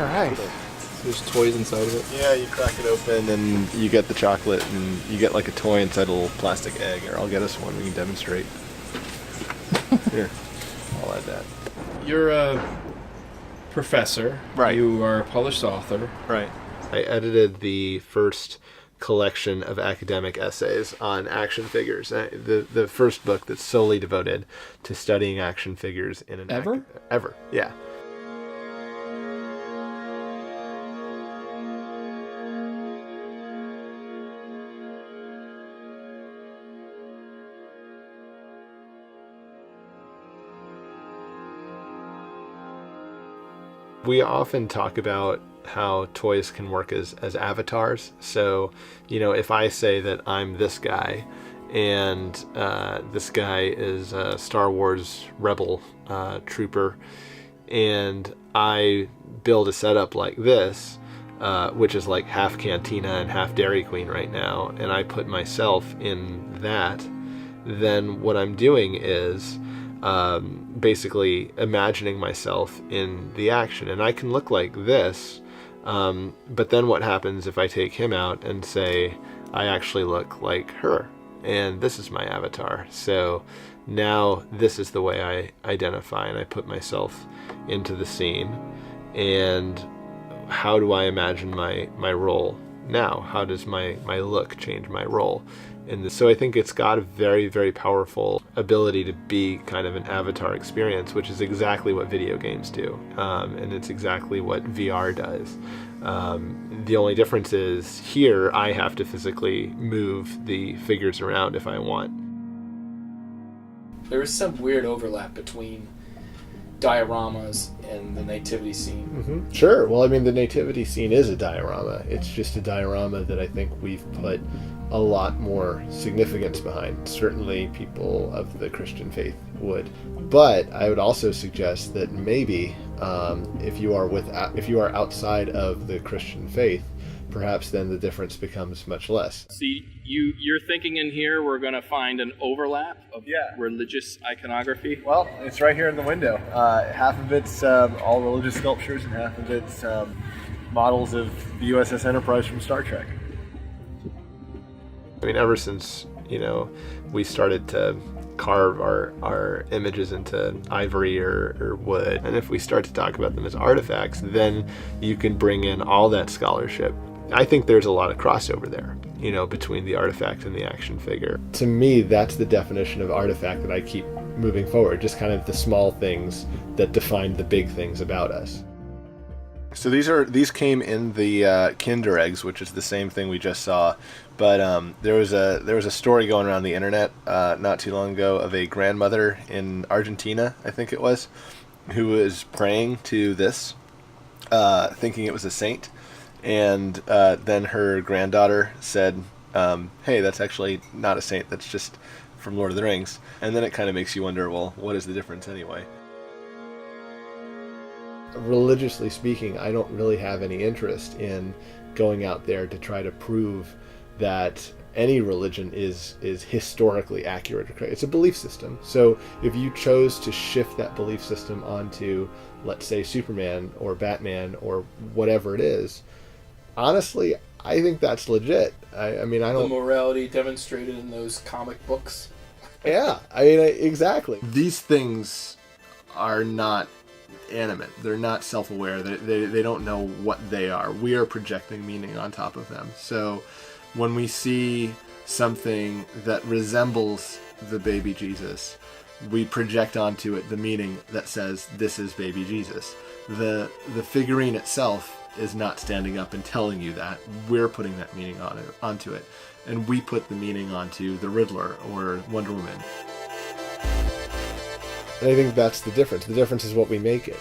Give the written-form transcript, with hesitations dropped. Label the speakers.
Speaker 1: right.
Speaker 2: There's toys inside of it.
Speaker 1: Yeah, you crack it open and you get the chocolate and you get like a toy inside a little plastic egg. Or I'll get us one. We can demonstrate. Here, I'll add that.
Speaker 2: You're a professor.
Speaker 1: Right.
Speaker 2: You are a published author.
Speaker 1: Right. I edited the first collection of academic essays on action figures. The first book that's solely devoted to studying action figures in an
Speaker 2: Ever,
Speaker 1: yeah. We often talk about how toys can work as avatars. So, if I say that I'm this guy and this guy is a Star Wars rebel trooper, and I build a setup like this, which is like half Cantina and half Dairy Queen right now, and I put myself in that, then what I'm doing is basically imagining myself in the action. And I can look like this, but then what happens if I take him out and say I actually look like her, and this is my avatar? So now this is the way I identify, and I put myself into the scene. And how do I imagine my role now? How does my look change my role? And so I think it's got a very, very powerful ability to be kind of an avatar experience, which is exactly what video games do. And it's exactly what VR does. The only difference is here I have to physically move the figures around if I want.
Speaker 3: There is some weird overlap between dioramas and the nativity scene.
Speaker 1: Mm-hmm. Sure. Well, I mean, the nativity scene is a diorama. It's just a diorama that I think we've put a lot more significance behind. Certainly people of the Christian faith would. But I would also suggest that maybe if you are outside of the Christian faith, perhaps then the difference becomes much less.
Speaker 2: See, you're thinking in here we're going to find an overlap of religious iconography?
Speaker 1: Well, it's right here in the window. Half of it's all religious sculptures, and half of it's models of the USS Enterprise from Star Trek. I mean, ever since, we started to carve our images into ivory or wood, and if we start to talk about them as artifacts, then you can bring in all that scholarship. I think there's a lot of crossover there, between the artifact and the action figure. To me, that's the definition of artifact that I keep moving forward, just kind of the small things that define the big things about us. So these came in the Kinder eggs, which is the same thing we just saw. But there was a story going around the internet not too long ago of a grandmother in Argentina, I think it was, who was praying to this, thinking it was a saint. And then her granddaughter said, hey, that's actually not a saint, that's just from Lord of the Rings. And then it kind of makes you wonder, well, what is the difference anyway? Religiously speaking, I don't really have any interest in going out there to try to prove that any religion is historically accurate or correct. It's a belief system. So if you chose to shift that belief system onto, let's say, Superman or Batman or whatever it is, honestly, I think that's legit. I mean, I don't...
Speaker 3: The morality demonstrated in those comic books.
Speaker 1: Yeah, I mean, exactly. These things are not animate. They're not self-aware. They don't know what they are. We are projecting meaning on top of them. So when we see something that resembles the baby Jesus, we project onto it the meaning that says, this is baby Jesus. The figurine itself is not standing up and telling you that. We're putting that meaning onto it. And we put the meaning onto the Riddler or Wonder Woman. And I think that's the difference. The difference is what we make it.